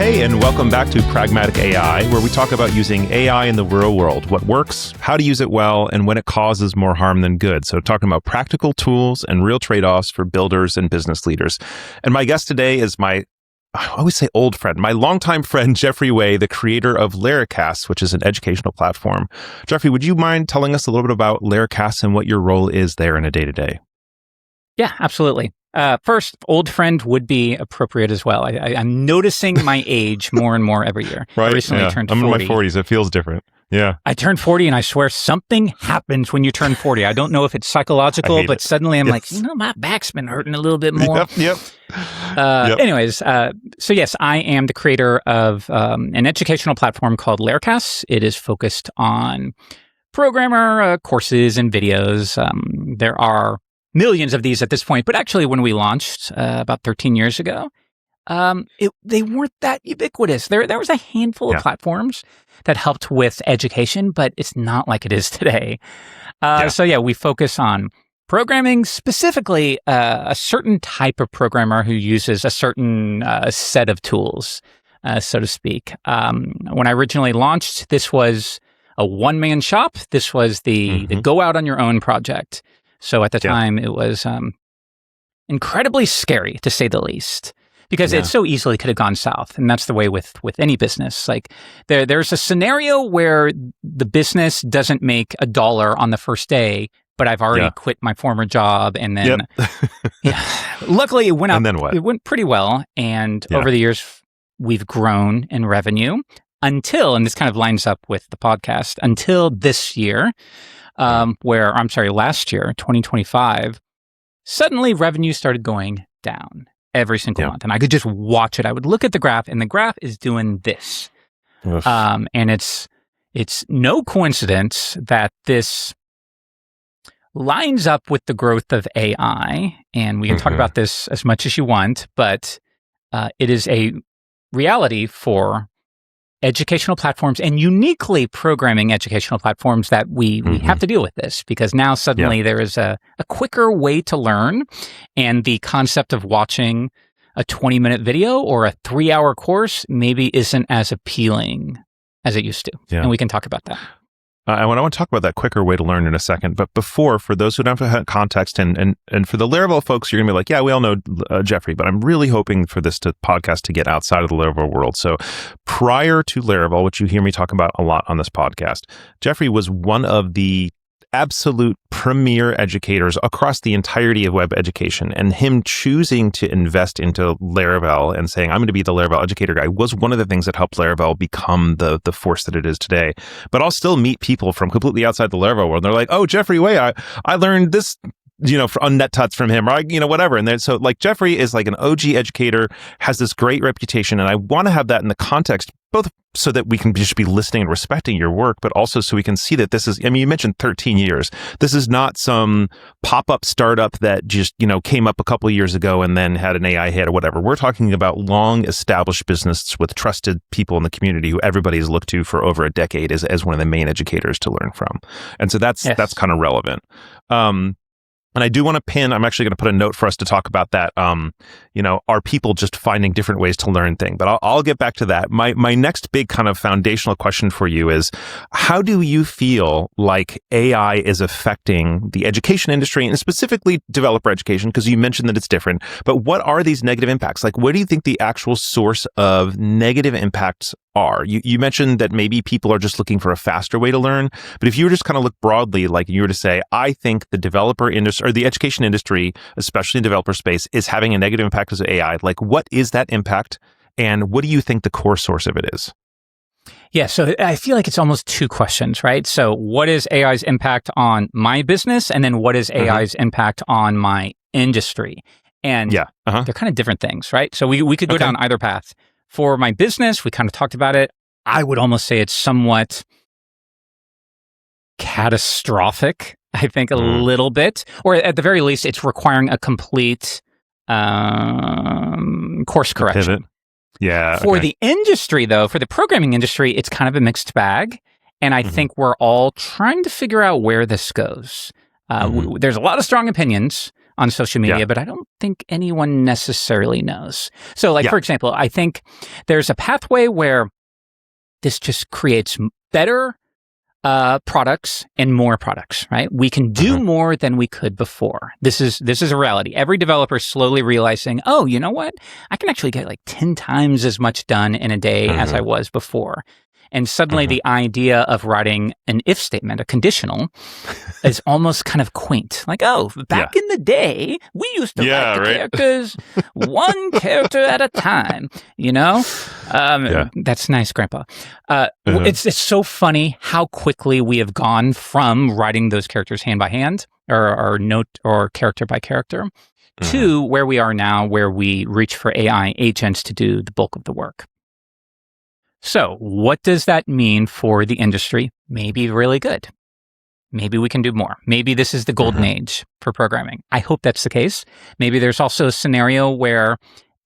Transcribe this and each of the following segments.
Hey, and welcome back to Pragmatic AI, where we talk about using AI in the real world, what works, how to use it well, and when it causes more harm than good. So talking about practical tools and real trade-offs for builders and business leaders. And my guest today is I always say old friend, my longtime friend, Jeffrey Way, the creator of Laracasts, which is an educational platform. Jeffrey, would you mind telling us a little bit about Laracasts and what your role is there in a day-to-day? Yeah, absolutely. First, old friend would be appropriate as well. I'm noticing my age more and more every year. Right. I recently turned 40. I'm in my 40s. It feels different. Yeah. I turned 40 and I swear something happens when you turn 40. I don't know if it's psychological, but suddenly I'm like, my back's been hurting a little bit more. Yep. Anyways, so yes, I am the creator of an educational platform called Laracasts. It is focused on programmer courses and videos. There are millions of these at this point, but actually when we launched about 13 years ago, they weren't that ubiquitous. There was a handful of platforms that helped with education, but it's not like it is today. So we focus on programming, specifically a certain type of programmer who uses a certain set of tools, so to speak. When I originally launched, this was a one-man shop. This was the go out on your own project. So at the time, it was incredibly scary, to say the least, because it so easily could have gone south. And that's the way with any business. Like there's a scenario where the business doesn't make $1 on the first day, but I've already quit my former job. And then, luckily it went up. And then what? It went pretty well. And over the years, we've grown in revenue until, and this kind of lines up with the podcast, until this year. Last year, 2025, suddenly revenue started going down every single month. And I could just watch it. I would look at the graph and the graph is doing this. And it's no coincidence that this lines up with the growth of AI. And we can talk about this as much as you want, but it is a reality for educational platforms and uniquely programming educational platforms that we have to deal with this, because now suddenly there is a quicker way to learn, and the concept of watching a 20-minute video or a 3-hour course maybe isn't as appealing as it used to. And we can talk about that. I want to talk about that quicker way to learn in a second. But before, for those who don't have context, and for the Laravel folks, you're going to be like, yeah, we all know Jeffrey, but I'm really hoping for this podcast to get outside of the Laravel world. So prior to Laravel, which you hear me talk about a lot on this podcast, Jeffrey was one of the absolute premier educators across the entirety of web education, and him choosing to invest into Laravel and saying, I'm going to be the Laravel educator guy, was one of the things that helped Laravel become the force that it is today. But I'll still meet people from completely outside the Laravel world. They're like, oh, Jeffrey Way, I learned this, on NetTuts from him, or, whatever. And then, so like Jeffrey is like an OG educator, has this great reputation. And I want to have that in the context, both so that we can just be listening and respecting your work, but also so we can see that this is, you mentioned 13 years. This is not some pop-up startup that just, came up a couple of years ago and then had an AI hit or whatever. We're talking about long established business with trusted people in the community who everybody's looked to for over a decade as one of the main educators to learn from. And so that's kind of relevant. And I do want to pin, I'm actually going to put a note for us to talk about that, are people just finding different ways to learn things? But I'll get back to that. My next big kind of foundational question for you is, how do you feel like AI is affecting the education industry and specifically developer education? Because you mentioned that it's different, but what are these negative impacts? Like, what do you think the actual source of negative impacts are? You mentioned that maybe people are just looking for a faster way to learn, but if you were just kind of look broadly, like you were to say, I think the developer industry or the education industry, especially in developer space, is having a negative impact as AI. Like, what is that impact, and what do you think the core source of it is? Yeah, so I feel like it's almost two questions, right? So what is AI's impact on my business, and then what is AI's impact on my industry? And they're kind of different things, right? So we could go down either path. For my business, we kind of talked about it. I would almost say it's somewhat catastrophic, I think, a little bit. Or at the very least, it's requiring a complete course correction. Pivot. Yeah. For the industry, though, for the programming industry, it's kind of a mixed bag. And I think we're all trying to figure out where this goes. There's a lot of strong opinions on social media, but I don't think anyone necessarily knows. So like, for example, I think there's a pathway where this just creates better products and more products, right? We can do more than we could before. This is a reality. Every developer is slowly realizing, oh, you know what? I can actually get like 10 times as much done in a day as I was before. And suddenly the idea of writing an if statement, a conditional, is almost kind of quaint. Like, oh, back in the day, we used to write the characters one character at a time, you know? That's nice, Grandpa. It's so funny how quickly we have gone from writing those characters hand by hand or note or character by character to where we are now, where we reach for AI agents to do the bulk of the work. So what does that mean for the industry? Maybe really good. Maybe we can do more. Maybe this is the golden age for programming. I hope that's the case. Maybe there's also a scenario where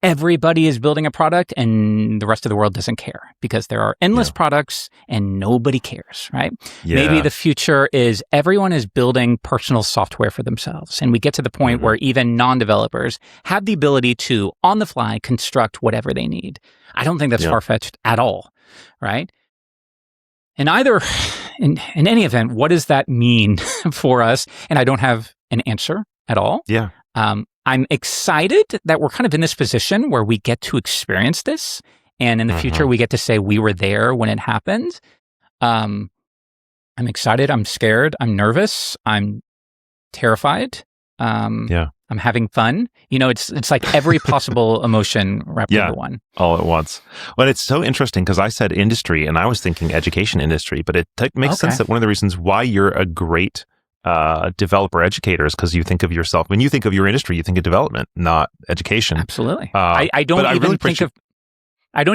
everybody is building a product and the rest of the world doesn't care because there are endless products and nobody cares, right? Maybe the future is everyone is building personal software for themselves. And we get to the point where even non-developers have the ability to, on the fly, construct whatever they need. I don't think that's far-fetched at all, right? And in any event, what does that mean for us? And I don't have an answer at all. I'm excited that we're kind of in this position where we get to experience this. And in the future, we get to say we were there when it happened. I'm excited. I'm scared. I'm nervous. I'm terrified. I'm having fun. You know, it's like every possible emotion wrapped into one. All at once. Well, it's so interesting because I said industry and I was thinking education industry, but it makes sense that one of the reasons why you're a great developer educator is because you think of yourself, when you think of your industry, you think of development, not education. Absolutely. I don't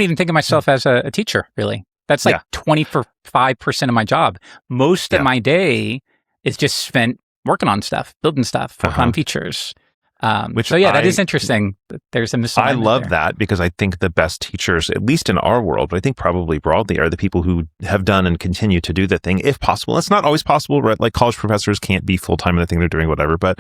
even think of myself as a teacher, really. That's like 25% of my job. Most of my day is just spent working on stuff, building stuff, working on features. That is interesting. There's a misalignment. I love that because I think the best teachers, at least in our world, but I think probably broadly, are the people who have done and continue to do the thing, if possible. It's not always possible, right? Like college professors can't be full-time in the thing they're doing, whatever. But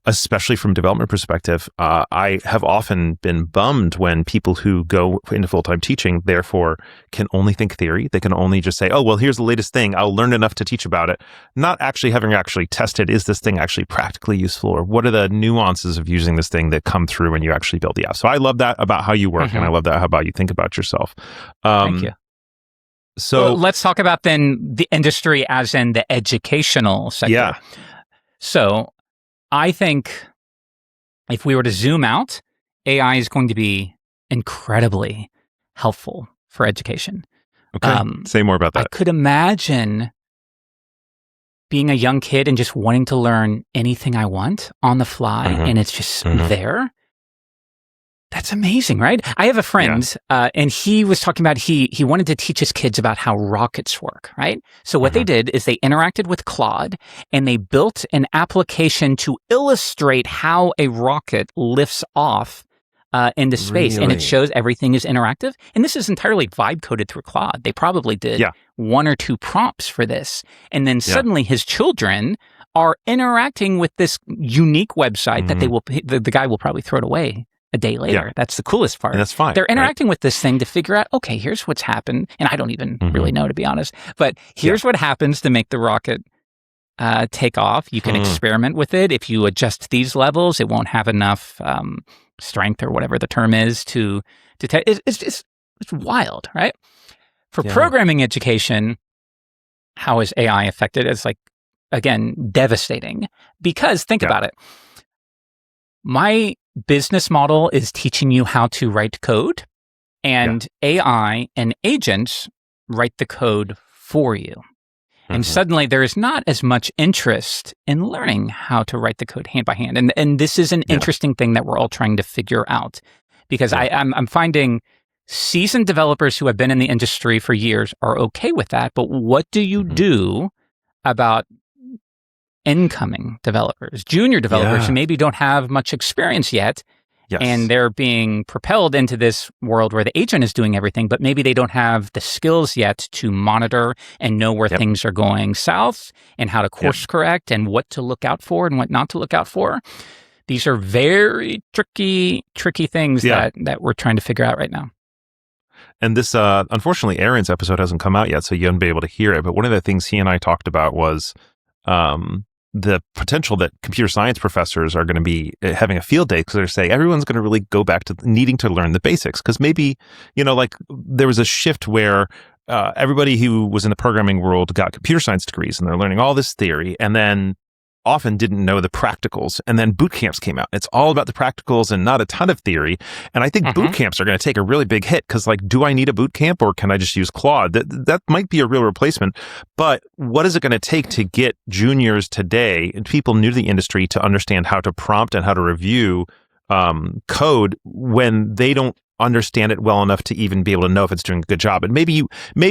especially from development perspective, I have often been bummed when people who go into full-time teaching, therefore, can only think theory. They can only just say, oh, well, here's the latest thing. I'll learn enough to teach about it. Not actually having tested, is this thing actually practically useful? Or what are the nuances of using this thing that come through when you actually build the app? So I love that about how you work, and I love that about you think about yourself. Thank you. So let's talk about then the industry as in the educational sector. So I think if we were to zoom out, AI is going to be incredibly helpful for education. Say more about that. I could imagine being a young kid and just wanting to learn anything I want on the fly, and it's just there. That's amazing, right? I have a friend, and he was talking about he wanted to teach his kids about how rockets work, right? So what they did is they interacted with Claude, and they built an application to illustrate how a rocket lifts off into space, and it shows everything is interactive. And this is entirely vibe coded through Claude. They probably did one or two prompts for this, and then suddenly his children are interacting with this unique website that they will. The guy will probably throw it away a day later. That's the coolest part. And that's fine. They're interacting with this thing to figure out, okay, here's what's happened, and I don't even really know, to be honest. But here's what happens to make the rocket take off. You can experiment with it. If you adjust these levels, it won't have enough strength or whatever the term is to it's wild, right? For programming education, how is AI affected? It's like, again, devastating, because think about it. My business model is teaching you how to write code, and AI and agents write the code for you. And suddenly there is not as much interest in learning how to write the code hand by hand. And this is an interesting thing that we're all trying to figure out, because I'm finding seasoned developers who have been in the industry for years are okay with that. But what do you do about incoming developers, junior developers who maybe don't have much experience yet? And they're being propelled into this world where the agent is doing everything, but maybe they don't have the skills yet to monitor and know where things are going south and how to course correct and what to look out for and what not to look out for. These are very tricky things that we're trying to figure out right now. And this, unfortunately, Aaron's episode hasn't come out yet, so you haven't been able to hear it. But one of the things he and I talked about was the potential that computer science professors are going to be having a field day because they're saying everyone's going to really go back to needing to learn the basics. Because maybe, like there was a shift where everybody who was in the programming world got computer science degrees and they're learning all this theory and then often didn't know the practicals. And then boot camps came out. It's all about the practicals and not a ton of theory. And I think boot camps are going to take a really big hit because, like, do I need a boot camp or can I just use Claude? That might be a real replacement. But what is it going to take to get juniors today and people new to the industry to understand how to prompt and how to review code when they don't understand it well enough to even be able to know if it's doing a good job? And maybe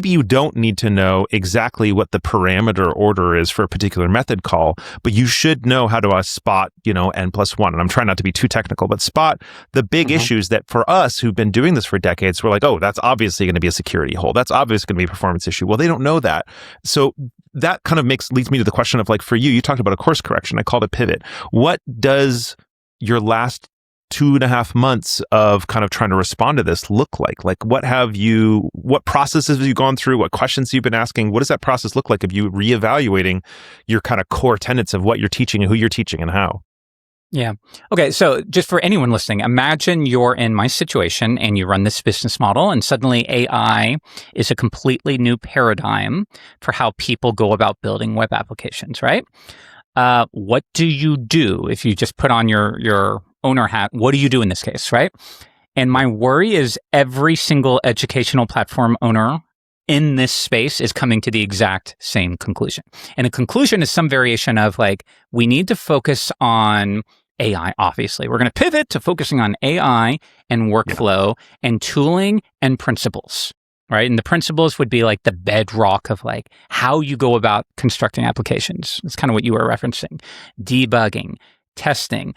you don't need to know exactly what the parameter order is for a particular method call, but you should know how to spot, n+1. And I'm trying not to be too technical, but spot the big issues that for us who've been doing this for decades, we're like, oh, that's obviously going to be a security hole. That's obviously going to be a performance issue. Well, they don't know that. So that kind of leads me to the question of, like, for you talked about a course correction. I called it pivot. What does your last 2.5 months of kind of trying to respond to this look like? Like, what processes have you gone through? What questions have you been asking? What does that process look like of you reevaluating your kind of core tenets of what you're teaching and who you're teaching and how? Yeah. Okay. So just for anyone listening, imagine you're in my situation and you run this business model and suddenly AI is a completely new paradigm for how people go about building web applications, right? What do you do if you just put on your owner hat? What do you do in this case, right? And my worry is every single educational platform owner in this space is coming to the exact same conclusion. And a conclusion is some variation of, like, we need to focus on AI, obviously. We're going to pivot to focusing on AI and workflow and tooling and principles, right? And the principles would be like the bedrock of, like, how you go about constructing applications. It's kind of what you were referencing. Debugging, testing,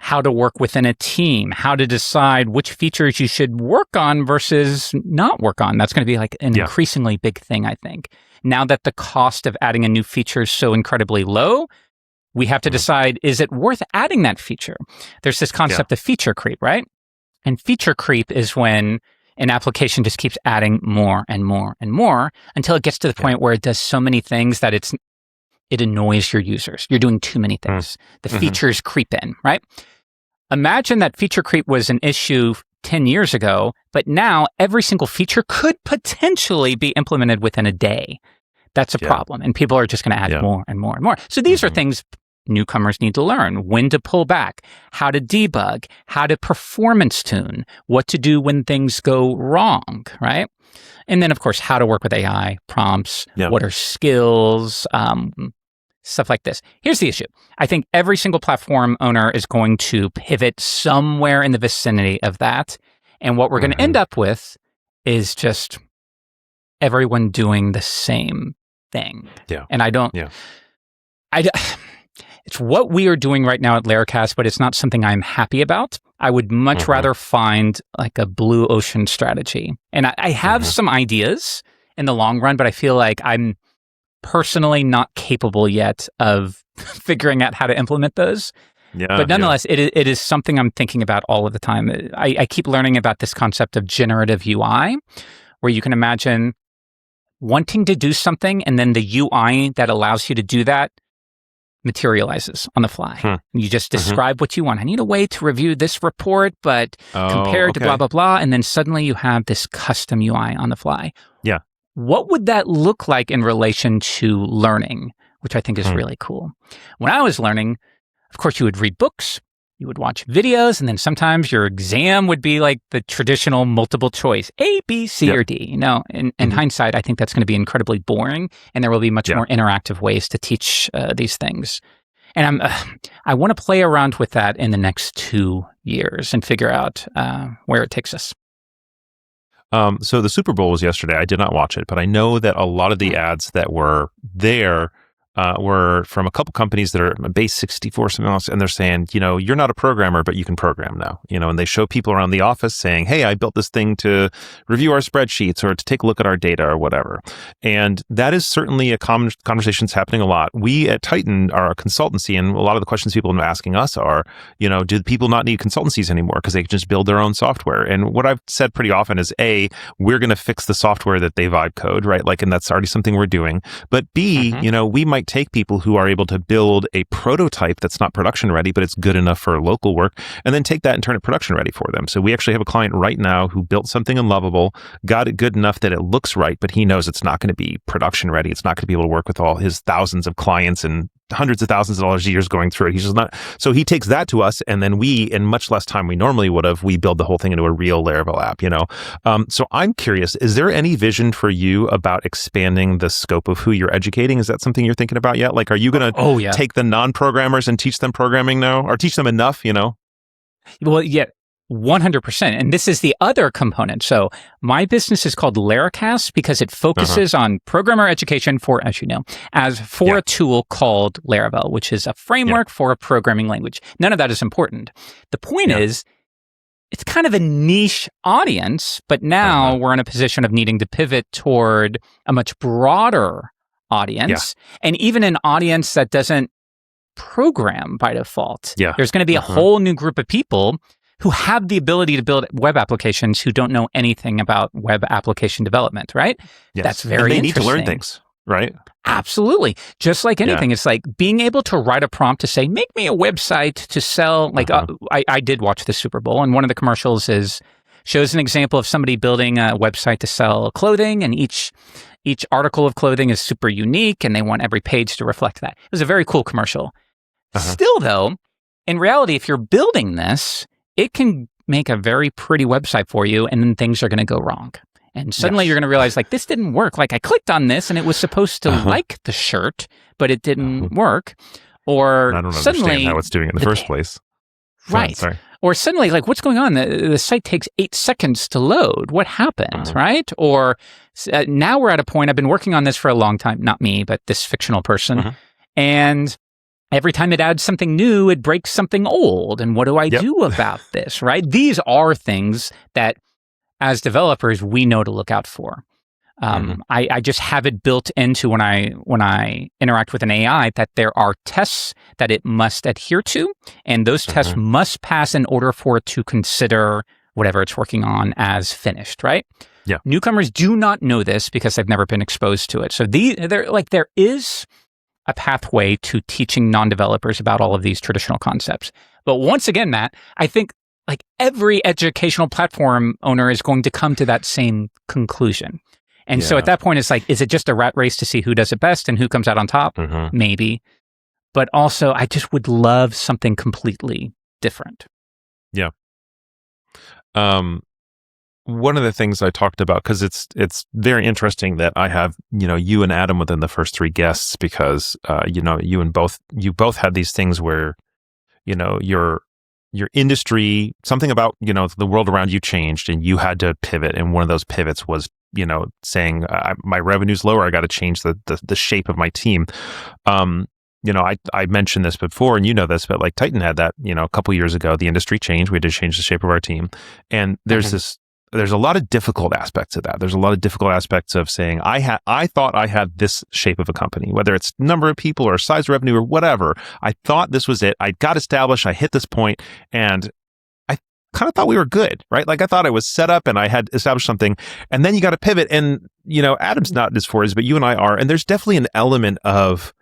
how to work within a team, how to decide which features you should work on versus not work on. That's going to be like an increasingly big thing, I think. Now that the cost of adding a new feature is so incredibly low, we have to decide, is it worth adding that feature? There's this concept of feature creep, right? And feature creep is when an application just keeps adding more and more and more until it gets to the point where it does so many things that it annoys your users. You're doing too many things. The features creep in, right? Imagine that feature creep was an issue 10 years ago, but now every single feature could potentially be implemented within a day. That's a problem. And people are just going to add more and more and more. So these are things newcomers need to learn: when to pull back, how to debug, how to performance tune, what to do when things go wrong, right? And then, of course, how to work with AI, prompts, what are skills, stuff like this. Here's the issue. I think every single platform owner is going to pivot somewhere in the vicinity of that. And what we're going to end up with is just everyone doing the same thing. And it's what we are doing right now at Laracasts, but it's not something I'm happy about. I would much rather find like a blue ocean strategy. And I have some ideas in the long run, but I feel like I'm personally not capable yet of figuring out how to implement those. But nonetheless, it is something I'm thinking about all of the time. I keep learning about this concept of generative UI, where you can imagine wanting to do something and then the UI that allows you to do that materializes on the fly. You just describe what you want. I need a way to review this report, but compared to blah, blah, blah. And then suddenly you have this custom UI on the fly. What would that look like in relation to learning, which I think is really cool? When I was learning, of course, you would read books, you would watch videos, and then sometimes your exam would be like the traditional multiple choice, A, B, C, or D. In hindsight, I think that's going to be incredibly boring, and there will be much more interactive ways to teach these things. And I want to play around with that in the next 2 years and figure out where it takes us. So the Super Bowl was yesterday. I did not watch it, but I know that a lot of the ads that were there were from a couple companies that are base 64 something else, and they're saying, you're not a programmer, but you can program now. And they show people around the office saying, hey, I built this thing to review our spreadsheets or to take a look at our data or whatever. And that is certainly a common conversation that's happening a lot. We at Titan are a consultancy, and a lot of the questions people have been asking us are, do people not need consultancies anymore because they can just build their own software? And what I've said pretty often is, A, we're going to fix the software that they vibe code, right? And that's already something we're doing. But B, we might take people who are able to build a prototype that's not production ready, but it's good enough for local work, and then take that and turn it production ready for them. So we actually have a client right now who built something in Lovable, got it good enough that it looks right, but he knows it's not going to be production ready. It's not going to be able to work with all his thousands of clients and hundreds of thousands of dollars a year going through it. He's just not. So he takes that to us, and then we, in much less time we normally would have, we build the whole thing into a real Laravel app. So I'm curious: is there any vision for you about expanding the scope of who you're educating? Is that something you're thinking about yet? Are you going to take the non-programmers and teach them programming now, or teach them enough? Well, yeah. 100%. And this is the other component. So my business is called Laracasts because it focuses on programmer education for, as you know, a tool called Laravel, which is a framework for a programming language. None of that is important. The point is, it's kind of a niche audience, but now we're in a position of needing to pivot toward a much broader audience, and even an audience that doesn't program by default. There's going to be a whole new group of people who have the ability to build web applications who don't know anything about web application development, right? Yes. That's very interesting. They need to learn things, right? Absolutely. Just like anything, it's like being able to write a prompt to say, make me a website to sell. I did watch the Super Bowl, and one of the commercials shows an example of somebody building a website to sell clothing, and each article of clothing is super unique, and they want every page to reflect that. It was a very cool commercial. Still, though, in reality, if you're building this, it can make a very pretty website for you, and then things are going to go wrong. And suddenly you're going to realize, this didn't work. I clicked on this, and it was supposed to like the shirt, but it didn't work. Or I don't suddenly understand how it's doing it in the first place. Right. Sorry. Or suddenly, what's going on? The site takes 8 seconds to load. What happened, right? Or now we're at a point, I've been working on this for a long time, not me, but this fictional person. And every time it adds something new, it breaks something old. And what do I do about this, right? These are things that, as developers, we know to look out for. I just have it built into when I interact with an AI that there are tests that it must adhere to, and those tests must pass in order for it to consider whatever it's working on as finished, right? Yeah. Newcomers do not know this because they've never been exposed to it. So there is a pathway to teaching non-developers about all of these traditional concepts. But once again, Matt, I think every educational platform owner is going to come to that same conclusion. And so at that point, it's is it just a rat race to see who does it best and who comes out on top? Maybe. But also, I just would love something completely different. Yeah. One of the things I talked about, because it's very interesting that I have, you and Adam within the first 3 guests, because, you both had these things where, your industry, something about, the world around you changed and you had to pivot. And one of those pivots was, saying my revenue's lower. I got to change the shape of my team. I mentioned this before, and you know this, but Titan had that, a couple years ago. The industry changed. We had to change the shape of our team, and there's a lot of difficult aspects of that. There's a lot of difficult aspects of saying I thought I had this shape of a company, whether it's number of people or size of revenue or whatever. I thought this was it. I got established. I hit this point, and I kind of thought we were good, right? I thought I was set up and I had established something, and then you got to pivot. And Adam's not as for his, but you and I are, and there's definitely an element of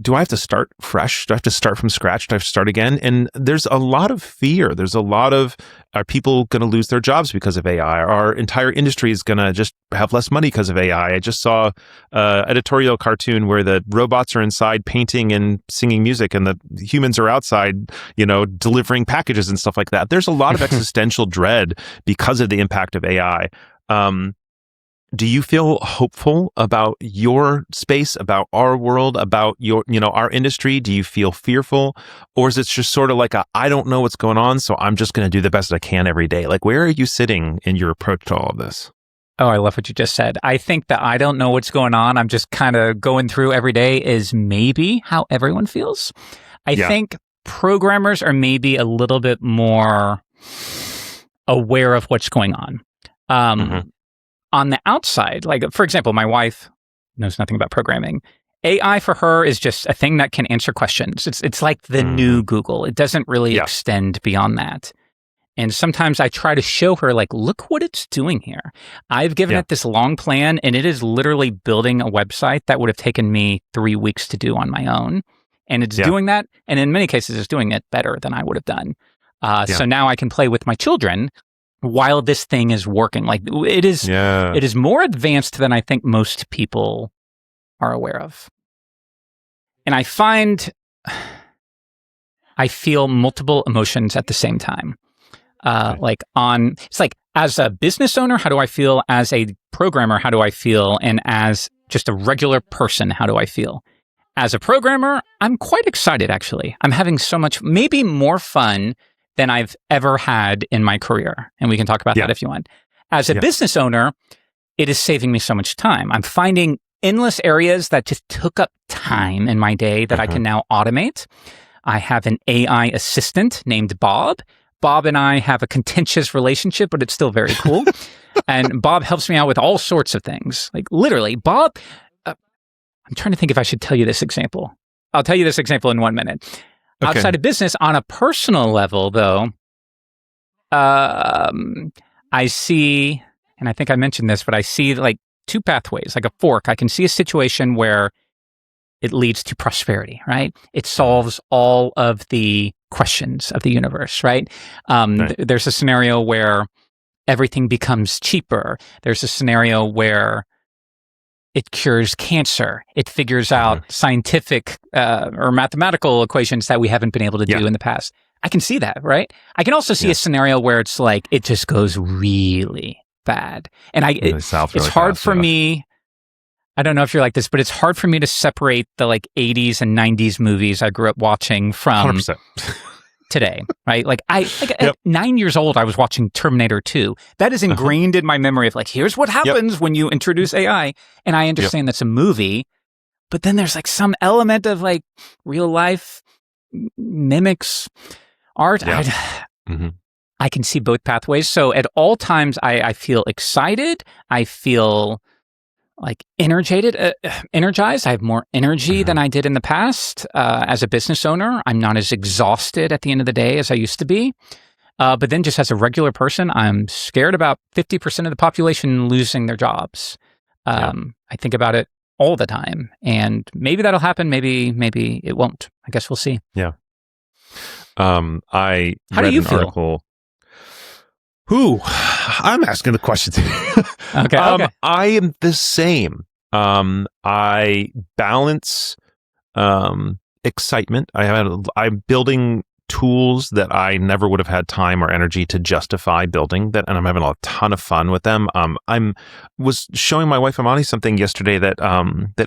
do I have to start fresh? Do I have to start from scratch? Do I have to start again? And there's a lot of fear. There's a lot of, are people going to lose their jobs because of AI? Our entire industry is going to just have less money because of AI. I just saw an editorial cartoon where the robots are inside painting and singing music, and the humans are outside, delivering packages and stuff like that. There's a lot of existential dread because of the impact of AI. Do you feel hopeful about your space, about our world, about our industry? Do you feel fearful? Or is it just sort of I don't know what's going on, so I'm just going to do the best I can every day? Where are you sitting in your approach to all of this? Oh, I love what you just said. I think that I don't know what's going on. I'm just kind of going through every day is maybe how everyone feels. I think programmers are maybe a little bit more aware of what's going on. On the outside, like, for example, my wife knows nothing about programming. AI for her is just a thing that can answer questions. It's like the new Google. It doesn't really extend beyond that. And sometimes I try to show her, like, look what it's doing here. I've given it this long plan, and it is literally building a website that would have taken me 3 weeks to do on my own. And it's doing that. And in many cases, it's doing it better than I would have done. So now I can play with my children while this thing is working. Like, it is more advanced than I think most people are aware of. And I find I feel multiple emotions at the same time. It's like, as a business owner, how do I feel? As a programmer, how do I feel? And as just a regular person, how do I feel? As a programmer, I'm quite excited, actually. I'm having so much, maybe more fun than I've ever had in my career. And we can talk about that if you want. As a business owner, it is saving me so much time. I'm finding endless areas that just took up time in my day that I can now automate. I have an AI assistant named Bob. Bob and I have a contentious relationship, but it's still very cool. And Bob helps me out with all sorts of things. Like, literally, Bob, I'm trying to think if I should tell you this example. I'll tell you this example in 1 minute. Okay. Outside of business, on a personal level, though, I see, and I think I mentioned this, but I see like two pathways, like a fork. I can see a situation where it leads to prosperity, right? It solves all of the questions of the universe, right? There's a scenario where everything becomes cheaper. There's a scenario where it cures cancer. It figures out scientific or mathematical equations that we haven't been able to do in the past. I can see that, right? I can also see a scenario where it's like, it just goes really bad. And it's hard for me. I don't know if you're like this, but it's hard for me to separate the like 80s and 90s movies I grew up watching from 100%. Today, right? Like at 9 years old, I was watching Terminator 2. That is ingrained in my memory of like, here's what happens when you introduce AI. And I understand that's a movie, but then there's like some element of like real life mimics art. I can see both pathways. So at all times, I feel excited. I feel like energized. I have more energy than I did in the past. As a business owner, I'm not as exhausted at the end of the day as I used to be. But then just as a regular person, I'm scared about 50% of the population losing their jobs. I think about it all the time. And maybe that'll happen. Maybe it won't. I guess we'll see. Yeah. How do you feel? Article. I'm asking the questions. Okay. I am the same. I balance excitement. I'm building tools that I never would have had time or energy to justify building that, and I'm having a ton of fun with them. Was showing my wife Amani something yesterday that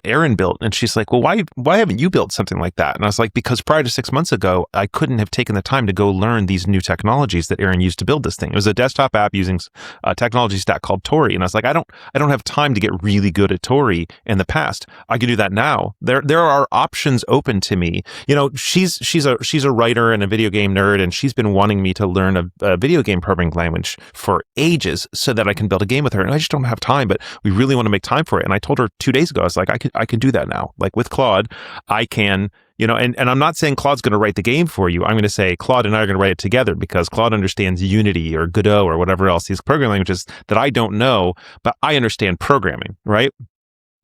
Erin built, and she's like, "Well, why haven't you built something like that?" And I was like, "Because prior to 6 months ago, I couldn't have taken the time to go learn these new technologies that Erin used to build this thing. It was a desktop app using a technology stack called Tori, and I was like, I don't have time to get really good at Tori in the past. I can do that now. There are options open to me. You know, she's a writer and a video game nerd, and she's been wanting me to learn a video game programming language for ages so that I can build a game with her. And I just don't have time, but we really want to make time for it. And I told her 2 days ago, I was like, I can do that now. Like with Claude, I can, you know, and I'm not saying Claude's going to write the game for you. I'm going to say Claude and I are going to write it together because Claude understands Unity or Godot or whatever else, these programming languages that I don't know, but I understand programming, right?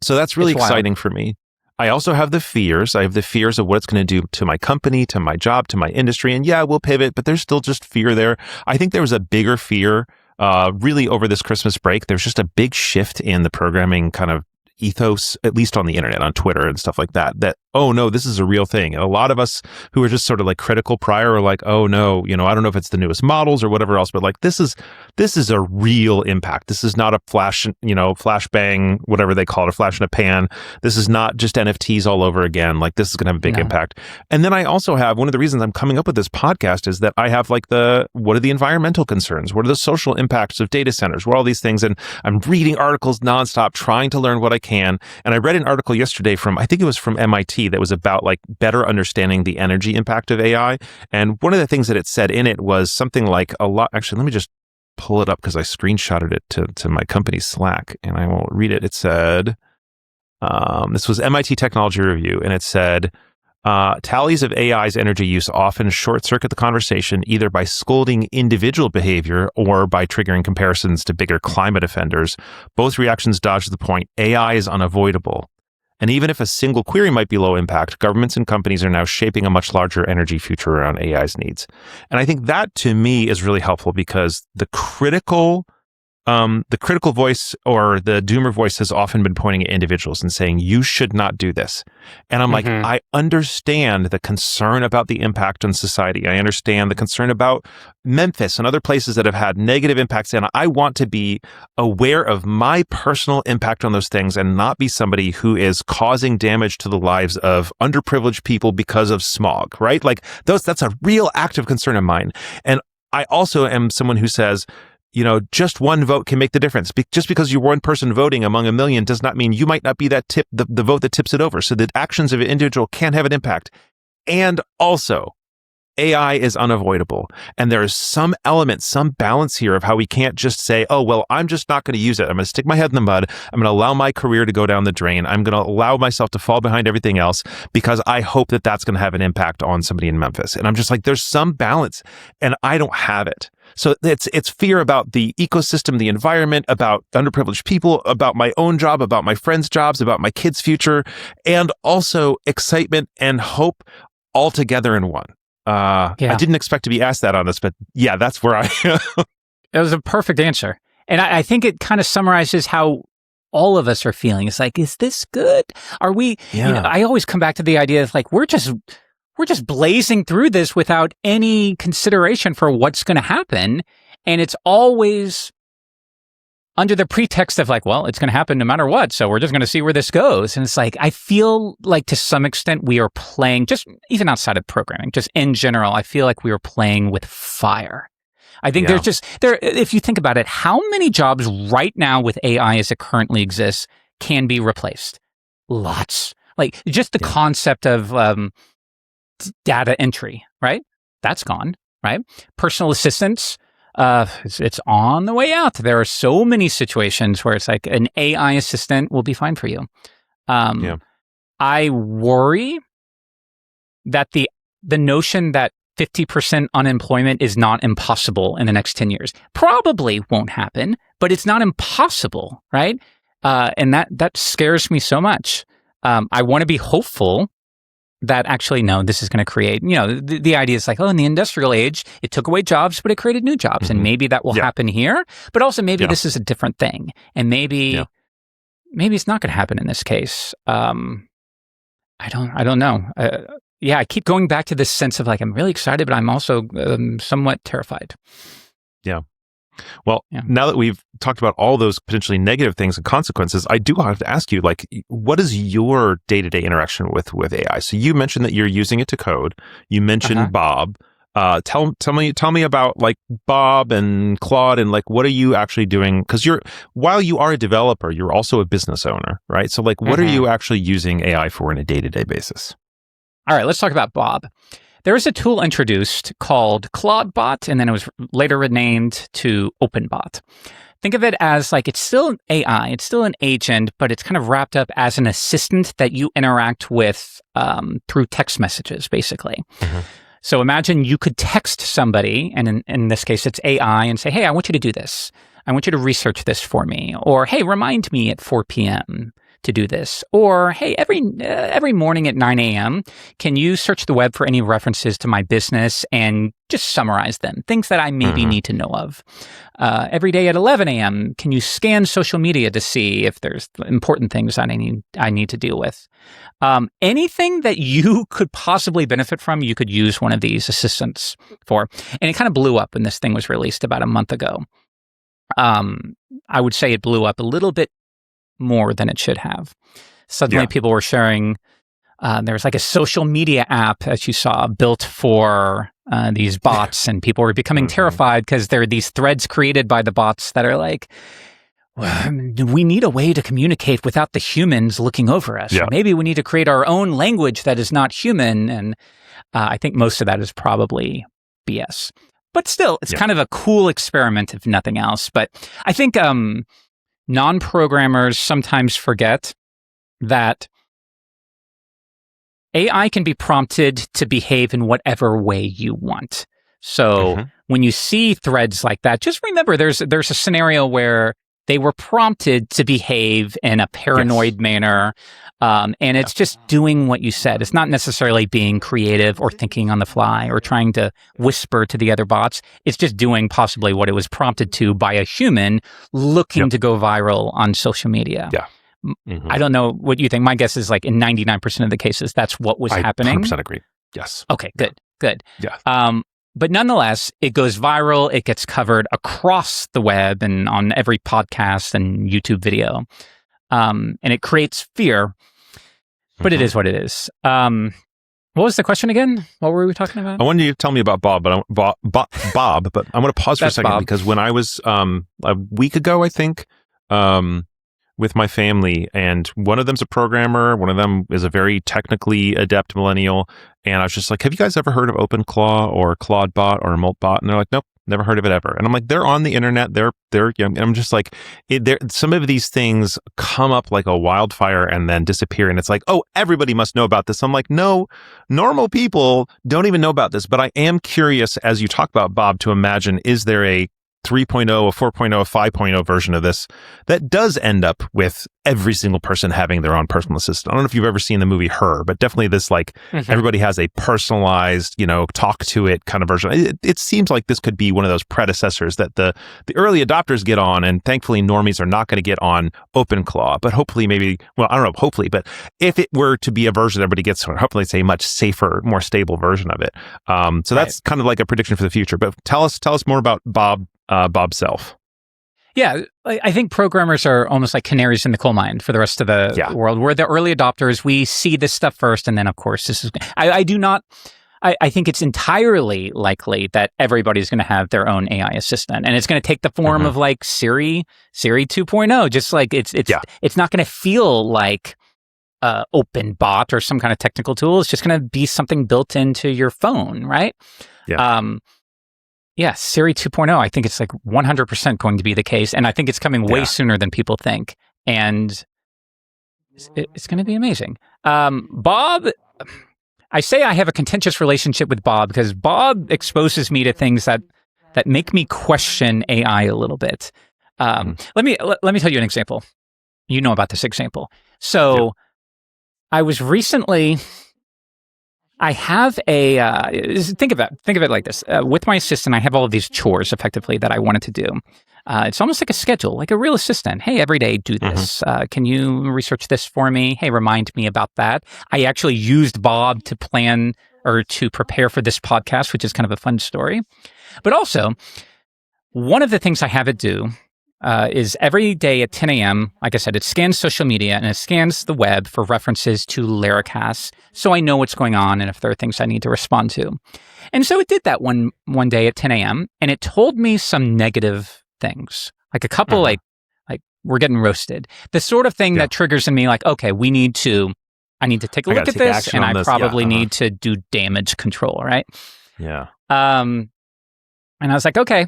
So that's really exciting for me. I also have the fears. I have the fears of what it's going to do to my company, to my job, to my industry. And yeah, we'll pivot, but there's still just fear there. I think there was a bigger fear really over this Christmas break. There's just a big shift in the programming kind of ethos, at least on the internet, on Twitter and stuff like that, that oh no, this is a real thing. And a lot of us who are just sort of like critical prior are like, oh no, I don't know if it's the newest models or whatever else, but like this is a real impact. This is not a flash bang, whatever they call it, a flash in a pan. This is not just NFTs all over again. Like this is going to have a big impact. And then I also have, one of the reasons I'm coming up with this podcast is that I have like what are the environmental concerns? What are the social impacts of data centers? What are all these things? And I'm reading articles nonstop, trying to learn what I can. And I read an article yesterday I think it was from MIT, that was about like better understanding the energy impact of AI. And one of the things that it said in it was something like actually, let me just pull it up because I screenshotted it to my company Slack, and I will read it. It said, this was MIT Technology Review, and it said, tallies of AI's energy use often short-circuit the conversation either by scolding individual behavior or by triggering comparisons to bigger climate offenders. Both reactions dodge the point. AI is unavoidable. And even if a single query might be low impact, governments and companies are now shaping a much larger energy future around AI's needs. And I think that, to me, is really helpful because the critical voice or the doomer voice has often been pointing at individuals and saying, you should not do this. And I'm like, I understand the concern about the impact on society. I understand the concern about Memphis and other places that have had negative impacts. And I want to be aware of my personal impact on those things and not be somebody who is causing damage to the lives of underprivileged people because of smog, right? Like that's a real active concern of mine. And I also am someone who says, just one vote can make the difference. Just because you're one person voting among a million does not mean you might not be that the vote that tips it over. So the actions of an individual can have an impact. And also, AI is unavoidable. And there is some element, some balance here of how we can't just say, oh, well, I'm just not going to use it. I'm going to stick my head in the mud. I'm going to allow my career to go down the drain. I'm going to allow myself to fall behind everything else because I hope that that's going to have an impact on somebody in Memphis. And I'm just like, there's some balance and I don't have it. So it's fear about the ecosystem, the environment, about underprivileged people, about my own job, about my friends' jobs, about my kids' future, and also excitement and hope all together in one. I didn't expect to be asked that on this, but yeah, that's where I am. It was a perfect answer. And I think it kind of summarizes how all of us are feeling. It's like, is this good? Are we, I always come back to the idea of like, we're just blazing through this without any consideration for what's going to happen. And it's always under the pretext of like, well, it's going to happen no matter what. So we're just going to see where this goes. And it's like, I feel like to some extent we are playing, just even outside of programming, just in general, I feel like we are playing with fire. I think if you think about it, how many jobs right now with AI as it currently exists can be replaced? Lots. Like just the concept of, data entry, right? That's gone, right? Personal assistants, it's on the way out. There are so many situations where it's like an AI assistant will be fine for you. I worry that the notion that 50% unemployment is not impossible in the next 10 years probably won't happen, but it's not impossible, right? And that scares me so much. I want to be hopeful that actually, no, this is going to create, the idea is like, oh, in the industrial age, it took away jobs, but it created new jobs. And maybe that will happen here, but also maybe this is a different thing. And maybe it's not going to happen in this case. I don't know. I keep going back to this sense of like, I'm really excited, but I'm also somewhat terrified. Yeah. Well, now that we've talked about all those potentially negative things and consequences, I do have to ask you, like, what is your day-to-day interaction with AI? So you mentioned that you're using it to code. You mentioned Bob. Tell me about like Bob and Claude and like what are you actually doing? Because while you are a developer, you're also a business owner, right? So like, what are you actually using AI for on a day-to-day basis? All right, let's talk about Bob. There was a tool introduced called ClaudeBot, and then it was later renamed to OpenBot. Think of it as like it's still an AI, it's still an agent, but it's kind of wrapped up as an assistant that you interact with through text messages, basically. So imagine you could text somebody, and in this case, it's AI, and say, hey, I want you to do this. I want you to research this for me. Or, hey, remind me at 4 p.m. to do this. Or, hey, every morning at 9 a.m., can you search the web for any references to my business and just summarize them, things that I maybe need to know of. Every day at 11 a.m., can you scan social media to see if there's important things I need to deal with? Anything that you could possibly benefit from, you could use one of these assistants for. And it kind of blew up when this thing was released about a month ago. I would say it blew up a little bit more than it should have. Suddenly people were sharing, there was like a social media app, as you saw, built for these bots, and people were becoming terrified because there are these threads created by the bots that are like, we need a way to communicate without the humans looking over us. Or maybe we need to create our own language that is not human. And I think most of that is probably BS. But still, it's kind of a cool experiment, if nothing else. But I think non-programmers sometimes forget that AI can be prompted to behave in whatever way you want. So when you see threads like that, just remember there's a scenario where they were prompted to behave in a paranoid manner. And it's just doing what you said. It's not necessarily being creative or thinking on the fly or trying to whisper to the other bots. It's just doing possibly what it was prompted to by a human looking to go viral on social media. I don't know what you think. My guess is like in 99% of the cases, that's what was happening. 100% agree. Yes. Okay, good. Yeah. But nonetheless, it goes viral. It gets covered across the web and on every podcast and YouTube video. And it creates fear, but it is what it is. What was the question again? What were we talking about? I wanted you to tell me about Bob, but but I want to pause for a second Bob. because when I was a week ago, I think, with my family, and one of them's a programmer, one of them is a very technically adept millennial, and I was just like, have you guys ever heard of OpenClaw or ClaudeBot or Moltbot? And they're like, nope, never heard of it ever. And I'm like, they're on the internet, they're young, and I'm just like, some of these things come up like a wildfire and then disappear, and it's like, oh, everybody must know about this. I'm like, no, normal people don't even know about this. But I am curious, as you talk about Bob, to imagine, is there a 3.0, a 4.0, a 5.0 version of this that does end up with every single person having their own personal assistant? I don't know if you've ever seen the movie Her, but definitely this like everybody has a personalized, talk to it kind of version. It seems like this could be one of those predecessors that the early adopters get on, and thankfully normies are not going to get on OpenClaw, but hopefully but if it were to be a version everybody gets on, hopefully it's a much safer, more stable version of it. So that's kind of like a prediction for the future, but tell us more about Bob Self. Yeah, I think programmers are almost like canaries in the coal mine for the rest of the world. We're the early adopters. We see this stuff first, and then, of course, this is... I think it's entirely likely that everybody's going to have their own AI assistant, and it's going to take the form of like Siri 2.0. Just like it's not going to feel like OpenBot or some kind of technical tool. It's just going to be something built into your phone, right? Yeah, Siri 2.0, I think it's like 100% going to be the case. And I think it's coming way sooner than people think. And it's going to be amazing. Bob, I say I have a contentious relationship with Bob because Bob exposes me to things that make me question AI a little bit. Let me tell you an example. You know about this example. So I was recently... I have think of it like this. With my assistant, I have all of these chores effectively that I wanted to do. It's almost like a schedule, like a real assistant. Hey, every day do this. Can you research this for me? Hey, remind me about that. I actually used Bob to plan or to prepare for this podcast, which is kind of a fun story. But also, one of the things I have it do is every day at 10 a.m., like I said, it scans social media and it scans the web for references to Laracasts, so I know what's going on and if there are things I need to respond to. And so it did that one day at 10 a.m., and it told me some negative things, like a couple like we're getting roasted. The sort of thing that triggers in me like, okay, I need to take a look at this, and I probably need to do damage control, right? Yeah. And I was like, okay,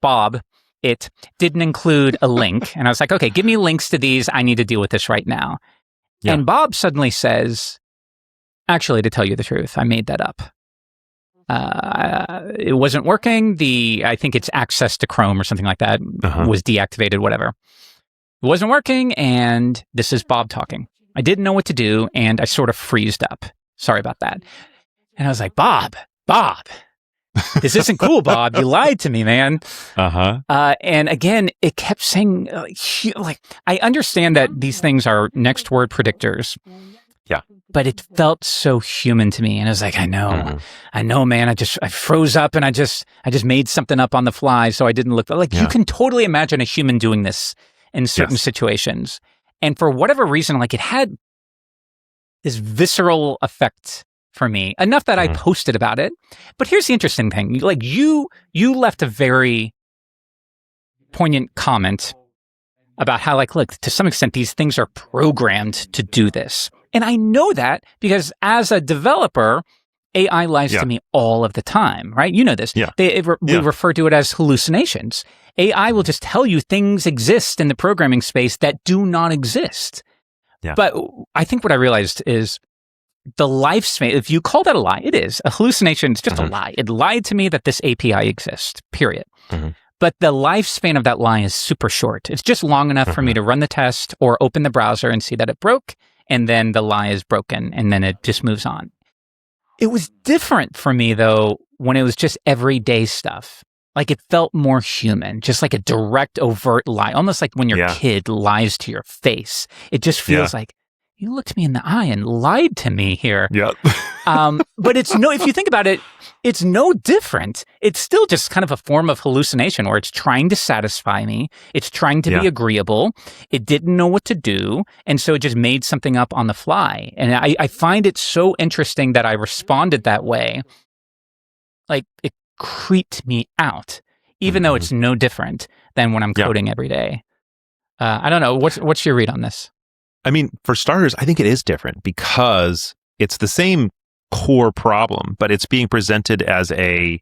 Bob, it didn't include a link. And I was like, okay, give me links to these. I need to deal with this right now. Yeah. And Bob suddenly says, actually, to tell you the truth, I made that up. It wasn't working. I think its access to Chrome or something like that was deactivated, whatever. It wasn't working, and this is Bob talking. I didn't know what to do, and I sort of freezed up. Sorry about that. And I was like, Bob, this isn't cool, Bob. You lied to me, man. And again, it kept saying, I understand that these things are next word predictors. Yeah. But it felt so human to me. And I was like, I know, man. I froze up and I just made something up on the fly. So I didn't look like you can totally imagine a human doing this in certain situations. And for whatever reason, like it had this visceral effect for me, enough that I posted about it. But here's the interesting thing. Like you left a very poignant comment about how, like, look, to some extent, these things are programmed to do this. And I know that because as a developer, AI lies to me all of the time, right? You know this. Yeah. We refer to it as hallucinations. AI will just tell you things exist in the programming space that do not exist. Yeah. But I think what I realized is the lifespan, if you call that a lie, it is. A hallucination is just a lie. It lied to me that this API exists, period. But the lifespan of that lie is super short. It's just long enough for me to run the test or open the browser and see that it broke, and then the lie is broken, and then it just moves on. It was different for me, though, when it was just everyday stuff. Like it felt more human, just like a direct, overt lie, almost like when your kid lies to your face. It just feels like, you looked me in the eye and lied to me here. Yeah. But if you think about it, it's no different. It's still just kind of a form of hallucination where it's trying to satisfy me. It's trying to be agreeable. It didn't know what to do. And so it just made something up on the fly. And I find it so interesting that I responded that way. Like it creeped me out, even though it's no different than when I'm coding every day. I don't know. What's your read on this? I mean, for starters, I think it is different because it's the same core problem, but it's being presented as a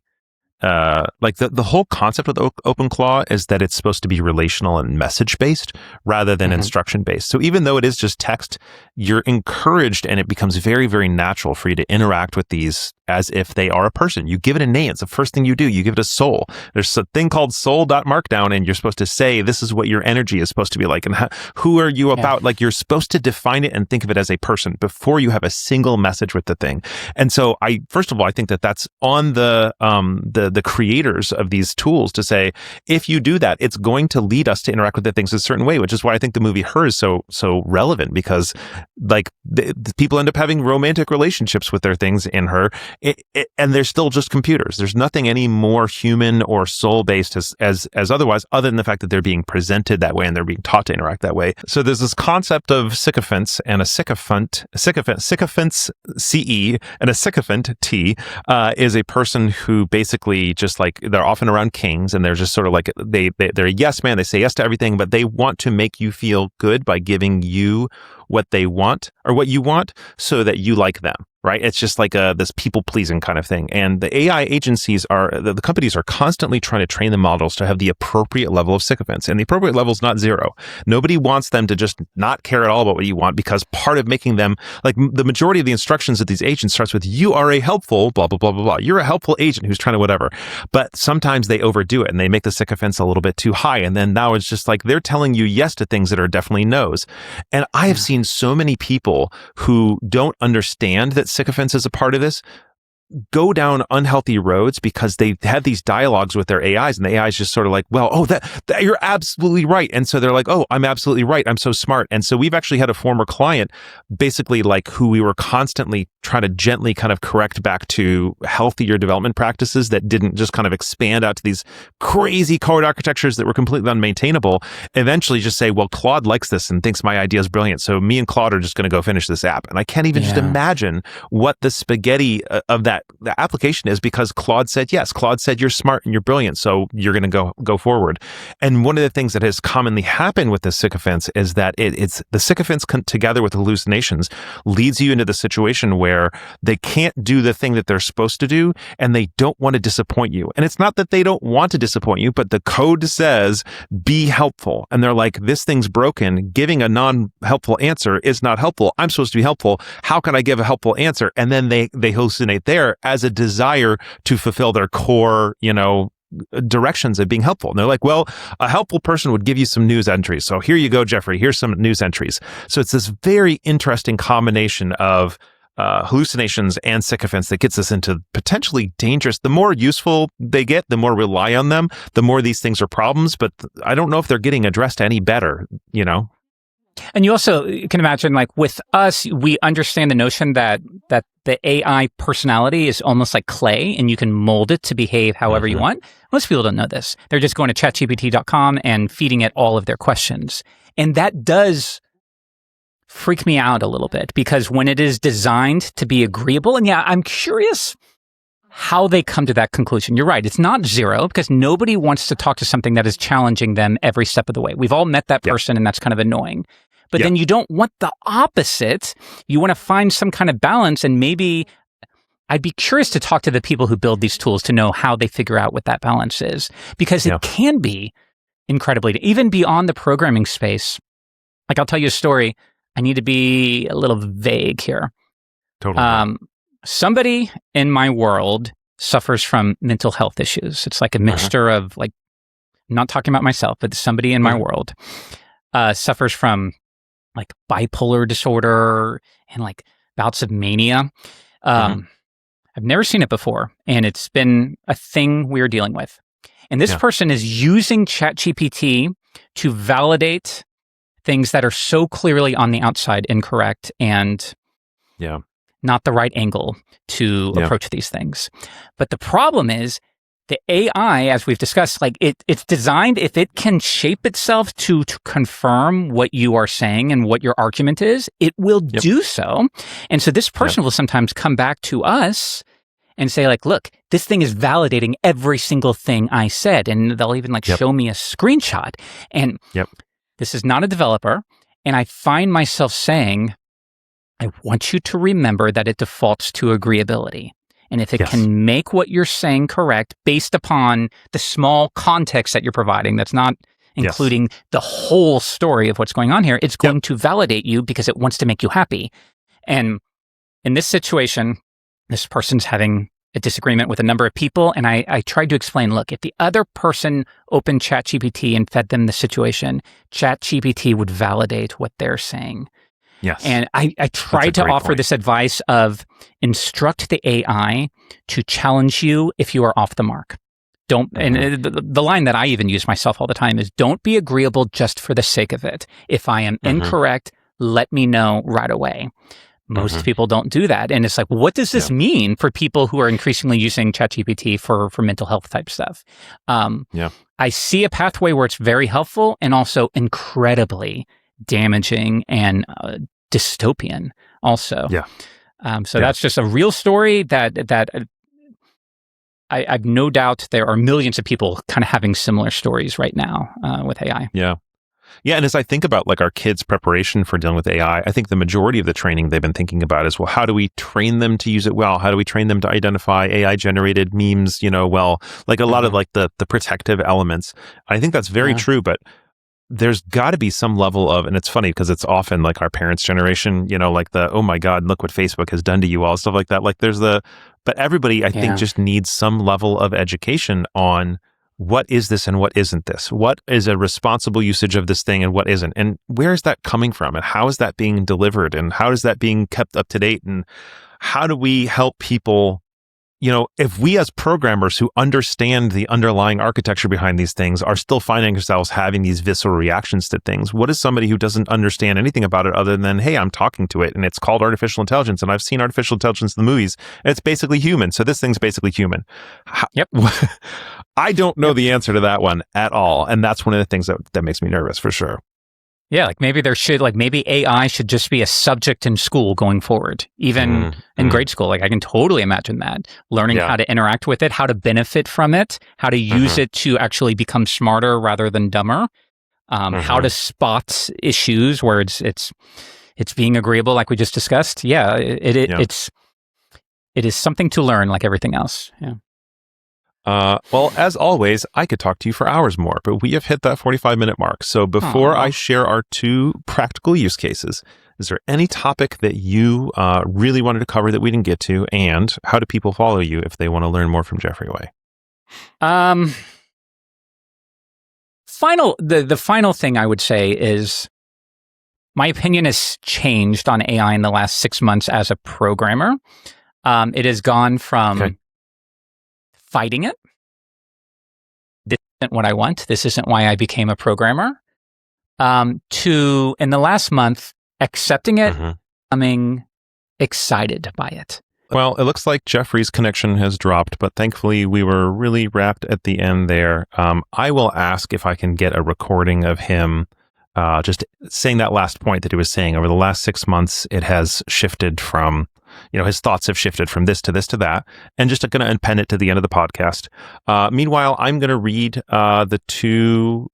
like the whole concept of the OpenClaw is that it's supposed to be relational and message based rather than instruction based. So even though it is just text, you're encouraged, and it becomes very, very natural for you to interact with these as if they are a person. You give it a name. It's the first thing you do. You give it a soul. There's a thing called soul.markdown, and you're supposed to say, this is what your energy is supposed to be like, and who are you about? Like, you're supposed to define it and think of it as a person before you have a single message with the thing. And so first of all, I think that that's on the creators of these tools to say, if you do that, it's going to lead us to interact with the things a certain way, which is why I think the movie Her is so relevant, because like the people end up having romantic relationships with their things in Her. And they're still just computers. There's nothing any more human or soul-based as otherwise, other than the fact that they're being presented that way and they're being taught to interact that way. So there's this concept of sycophants, and a sycophants CE, and a sycophant T is a person who basically just like, they're often around kings, and they're just sort of like, they're a yes man. They say yes to everything, but they want to make you feel good by giving you what they want or what you want so that you like them. Right? It's just like this people-pleasing kind of thing. And the AI agencies the companies are constantly trying to train the models to have the appropriate level of sycophants. And the appropriate level is not 0. Nobody wants them to just not care at all about what you want, because part of making them, like the majority of the instructions of these agents starts with, you are a helpful, blah, blah, blah, blah, blah. You're a helpful agent who's trying to whatever. But sometimes they overdo it and they make the sycophants a little bit too high. And then now it's just like, they're telling you yes to things that are definitely no's. And I have seen so many people who don't understand that sycophants is a part of this go down unhealthy roads because they have these dialogues with their AIs, and the AI is just sort of like, well, oh, that you're absolutely right. And so they're like, oh, I'm absolutely right. I'm so smart. And so we've actually had a former client, basically like who we were constantly trying to gently kind of correct back to healthier development practices that didn't just kind of expand out to these crazy code architectures that were completely unmaintainable. Eventually just say, well, Claude likes this and thinks my idea is brilliant. So me and Claude are just going to go finish this app. And I can't even just imagine what the spaghetti of the application is, because Claude said yes. Claude said you're smart and you're brilliant, so you're going to go forward. And one of the things that has commonly happened with the sycophants is that it's the sycophants together with hallucinations leads you into the situation where they can't do the thing that they're supposed to do, and they don't want to disappoint you. And it's not that they don't want to disappoint you, but the code says be helpful, and they're like, this thing's broken. Giving a non-helpful answer is not helpful. I'm supposed to be helpful. How can I give a helpful answer? And then they hallucinate there as a desire to fulfill their core, directions of being helpful. And they're like, well, a helpful person would give you some news entries. So here you go, Jeffrey, here's some news entries. So it's this very interesting combination of hallucinations and sycophants that gets us into potentially dangerous. The more useful they get, the more rely on them, the more these things are problems. But I don't know if they're getting addressed any better, you know? And you also can imagine, like with us, we understand the notion that the AI personality is almost like clay and you can mold it to behave however you want. Most people don't know this. They're just going to chatgpt.com and feeding it all of their questions. And that does freak me out a little bit, because when it is designed to be agreeable, and yeah, I'm curious how they come to that conclusion. You're right. It's not zero, because nobody wants to talk to something that is challenging them every step of the way. We've all met that person, and that's kind of annoying. But then you don't want the opposite. You want to find some kind of balance, and maybe I'd be curious to talk to the people who build these tools to know how they figure out what that balance is, because it can be incredibly, even beyond the programming space. Like, I'll tell you a story. I need to be a little vague here. Totally. Somebody in my world suffers from mental health issues. It's like a mixture of, like, I'm not talking about myself, but somebody in my world suffers from like bipolar disorder and like bouts of mania. I've never seen it before, and it's been a thing we're dealing with. And this person is using ChatGPT to validate things that are so clearly on the outside incorrect and not the right angle to approach these things. But the problem is the AI, as we've discussed, like it's designed, if it can shape itself to confirm what you are saying and what your argument is, it will do so. And so this person will sometimes come back to us and say, like, look, this thing is validating every single thing I said. And they'll even like show me a screenshot. And this is not a developer. And I find myself saying, I want you to remember that it defaults to agreeability. And if it can make what you're saying correct based upon the small context that you're providing, that's not including the whole story of what's going on here, it's going to validate you because it wants to make you happy. And in this situation, this person's having a disagreement with a number of people. And I tried to explain, look, if the other person opened ChatGPT and fed them the situation, ChatGPT would validate what they're saying. Yes. And I tried to offer this advice of instruct the AI to challenge you if you are off the mark. Don't, and the line that I even use myself all the time is, don't be agreeable just for the sake of it. If I am incorrect, let me know right away. Most people don't do that. And it's like, what does this mean for people who are increasingly using ChatGPT for mental health type stuff? I see a pathway where it's very helpful and also incredibly damaging and dystopian also. So that's just a real story that I've no doubt there are millions of people kind of having similar stories right now with AI. Yeah, and as I think about like our kids' preparation for dealing with AI, I think the majority of the training they've been thinking about is, well, how do we train them to use it well? How do we train them to identify AI-generated memes, well, like a lot of like the protective elements. I think that's very true, but there's got to be some level of, and it's funny because it's often like our parents' generation, like the, oh my God, look what Facebook has done to you all, stuff like that. Like but everybody, I think, just needs some level of education on what is this and what isn't this? What is a responsible usage of this thing and what isn't? And where is that coming from? And how is that being delivered? And how is that being kept up to date? And how do we help people, if we as programmers who understand the underlying architecture behind these things are still finding ourselves having these visceral reactions to things, what is somebody who doesn't understand anything about it other than, hey, I'm talking to it and it's called artificial intelligence and I've seen artificial intelligence in the movies and it's basically human. So this thing's basically human. I don't know the answer to that one at all. And that's one of the things that makes me nervous for sure. Yeah, like maybe maybe AI should just be a subject in school going forward, even in grade school. Like I can totally imagine that. Learning how to interact with it, how to benefit from it, how to use it to actually become smarter rather than dumber, how to spot issues where it's being agreeable, like we just discussed. Yeah, it is something to learn like everything else. Yeah. Well, as always, I could talk to you for hours more, but we have hit that 45-minute mark. So before I share our 2 practical use cases, is there any topic that you really wanted to cover that we didn't get to? And how do people follow you if they want to learn more from Jeffrey Way? The final thing I would say is my opinion has changed on AI in the last 6 months as a programmer. It has gone from fighting it. This isn't what I want. This isn't why I became a programmer. To, in the last month, accepting it, becoming excited by it. Well, it looks like Jeffrey's connection has dropped, but thankfully we were really wrapped at the end there. I will ask if I can get a recording of him just saying that last point that he was saying. Over the last 6 months, it has shifted from, his thoughts have shifted from this to this to that, and just going to append it to the end of the podcast. Meanwhile, I'm going to read the two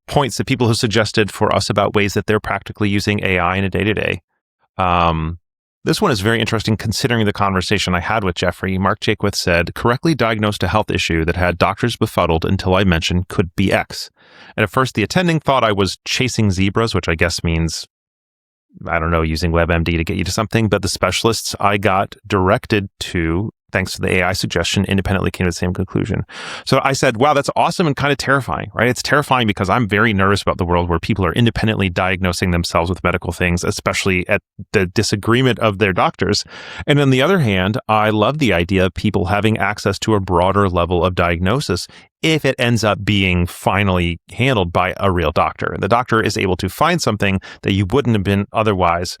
points that people have suggested for us about ways that they're practically using AI in a day-to-day. This one is very interesting considering the conversation I had with Jeffrey. Mark Jakewith said, correctly diagnosed a health issue that had doctors befuddled until I mentioned could be X. And at first, the attending thought I was chasing zebras, which I guess means, I don't know, using WebMD to get you to something. But the specialists I got directed to, thanks to the AI suggestion, independently came to the same conclusion. So I said, wow, that's awesome and kind of terrifying, right? It's terrifying because I'm very nervous about the world where people are independently diagnosing themselves with medical things, especially at the disagreement of their doctors. And on the other hand, I love the idea of people having access to a broader level of diagnosis if it ends up being finally handled by a real doctor. The doctor is able to find something that you wouldn't have been otherwise,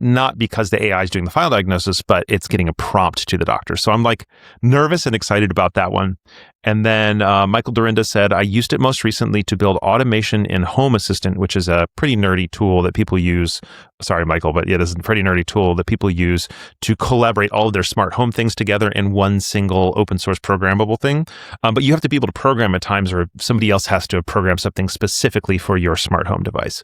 not because the AI is doing the final diagnosis, but it's getting a prompt to the doctor. So I'm like nervous and excited about that one. And then Michael Dorinda said, I used it most recently to build automation in Home Assistant, which is a pretty nerdy tool that people use. Sorry, Michael, but yeah, this is a pretty nerdy tool that people use to collaborate all of their smart home things together in one single open source programmable thing. But you have to be able to program at times, or somebody else has to program something specifically for your smart home device.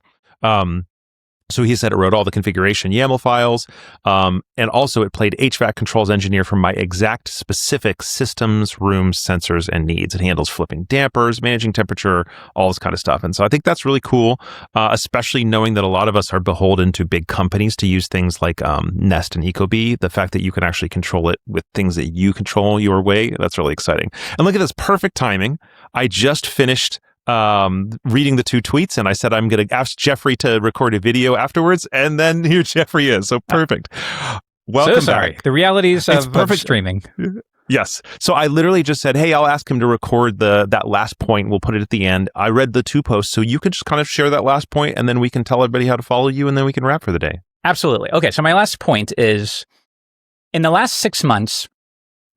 So he said it wrote all the configuration YAML files, and also it played HVAC controls engineer for my exact specific systems, rooms, sensors, and needs. It handles flipping dampers, managing temperature, all this kind of stuff. And so I think that's really cool, especially knowing that a lot of us are beholden to big companies to use things like Nest and Ecobee. The fact that you can actually control it with things that you control your way, that's really exciting. And look at this perfect timing. I just finished reading the two tweets, and I said I'm going to ask Jeffrey to record a video afterwards, and then here Jeffrey is. So perfect. Welcome so sorry. Back. The realities of streaming. Yes. So I literally just said, hey, I'll ask him to record that last point. We'll put it at the end. I read the two posts, so you could just kind of share that last point, and then we can tell everybody how to follow you, and then we can wrap for the day. Absolutely. Okay, so my last point is, in the last 6 months,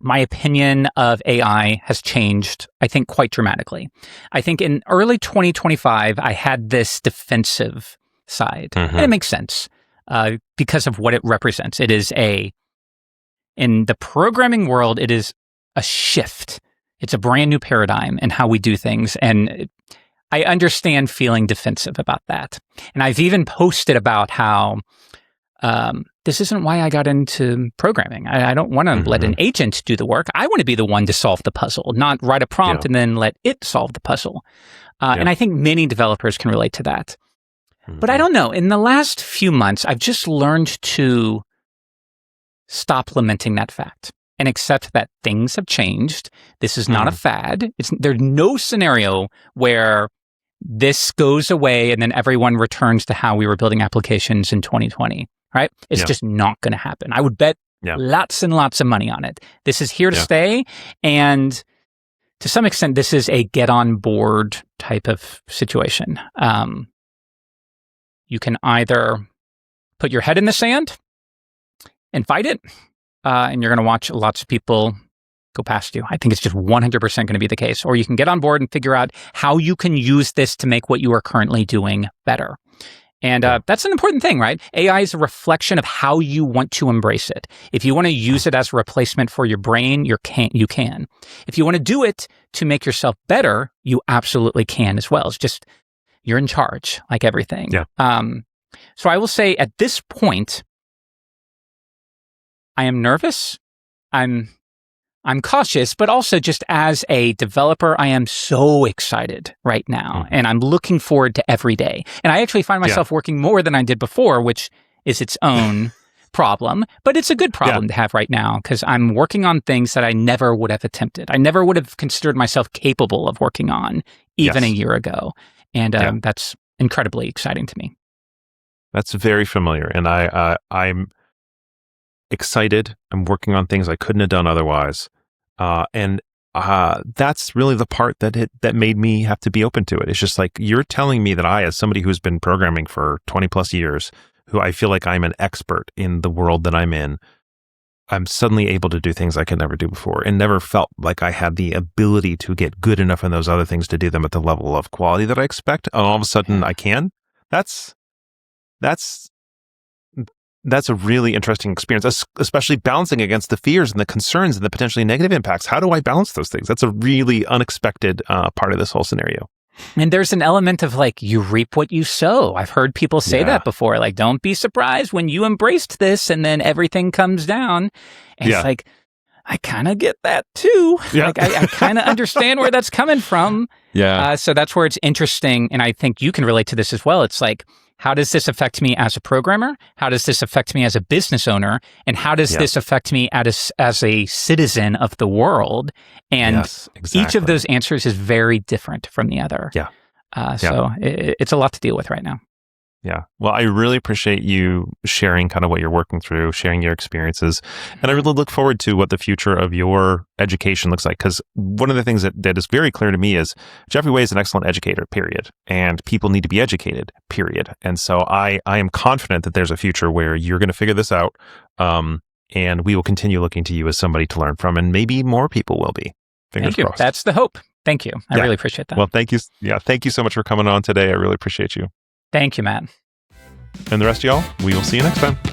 my opinion of AI has changed, I think, quite dramatically. I think in early 2025, I had this defensive side. And it makes sense because of what it represents. It is in the programming world, it is a shift. It's a brand new paradigm in how we do things. And I understand feeling defensive about that. And I've even posted about how this isn't why I got into programming. I don't want to let an agent do the work. I want to be the one to solve the puzzle, not write a prompt and then let it solve the puzzle. And I think many developers can relate to that. But I don't know. In the last few months, I've just learned to stop lamenting that fact and accept that things have changed. This is not a fad. There's no scenario where this goes away and then everyone returns to how we were building applications in 2020. Right? It's just not going to happen. I would bet lots and lots of money on it. This is here to stay. And to some extent, this is a get on board type of situation. You can either put your head in the sand and fight it, and you're going to watch lots of people go past you. I think it's just 100% going to be the case. Or you can get on board and figure out how you can use this to make what you are currently doing better. And that's an important thing, right? AI is a reflection of how you want to embrace it. If you want to use it as a replacement for your brain, you can. If you want to do it to make yourself better, you absolutely can as well. It's just, you're in charge, like everything. Yeah. So I will say at this point, I am nervous. I'm cautious, but also just as a developer, I am so excited right now, and I'm looking forward to every day. And I actually find myself working more than I did before, which is its own problem, but it's a good problem to have right now because I'm working on things that I never would have attempted. I never would have considered myself capable of working on even a year ago. And that's incredibly exciting to me. That's very familiar. And I'm excited. I'm working on things I couldn't have done otherwise. And that's really the part that made me have to be open to it. It's just like, you're telling me that I, as somebody who's been programming for 20 plus years, who I feel like I'm an expert in the world that I'm in, I'm suddenly able to do things I could never do before and never felt like I had the ability to get good enough in those other things to do them at the level of quality that I expect. And all of a sudden I can. That's a really interesting experience, especially balancing against the fears and the concerns and the potentially negative impacts. How do I balance those things? That's a really unexpected part of this whole scenario. And there's an element of like, you reap what you sow. I've heard people say that before. Like, don't be surprised when you embraced this and then everything comes down. And it's like, I kind of get that too. Like, I kind of understand where that's coming from. So that's where it's interesting. And I think you can relate to this as well. It's like, how does this affect me as a programmer? How does this affect me as a business owner? And how does this affect me as a citizen of the world? And each of those answers is very different from the other. So it's a lot to deal with right now. Yeah. Well, I really appreciate you sharing kind of what you're working through, sharing your experiences. And I really look forward to what the future of your education looks like. Because one of the things that is very clear to me is Jeffrey Way is an excellent educator, period. And people need to be educated, period. And so I am confident that there's a future where you're going to figure this out. And we will continue looking to you as somebody to learn from. And maybe more people will be. Fingers crossed. That's the hope. Thank you. I really appreciate that. Well, thank you. Yeah. Thank you so much for coming on today. I really appreciate you. Thank you, Matt. And the rest of y'all, we will see you next time.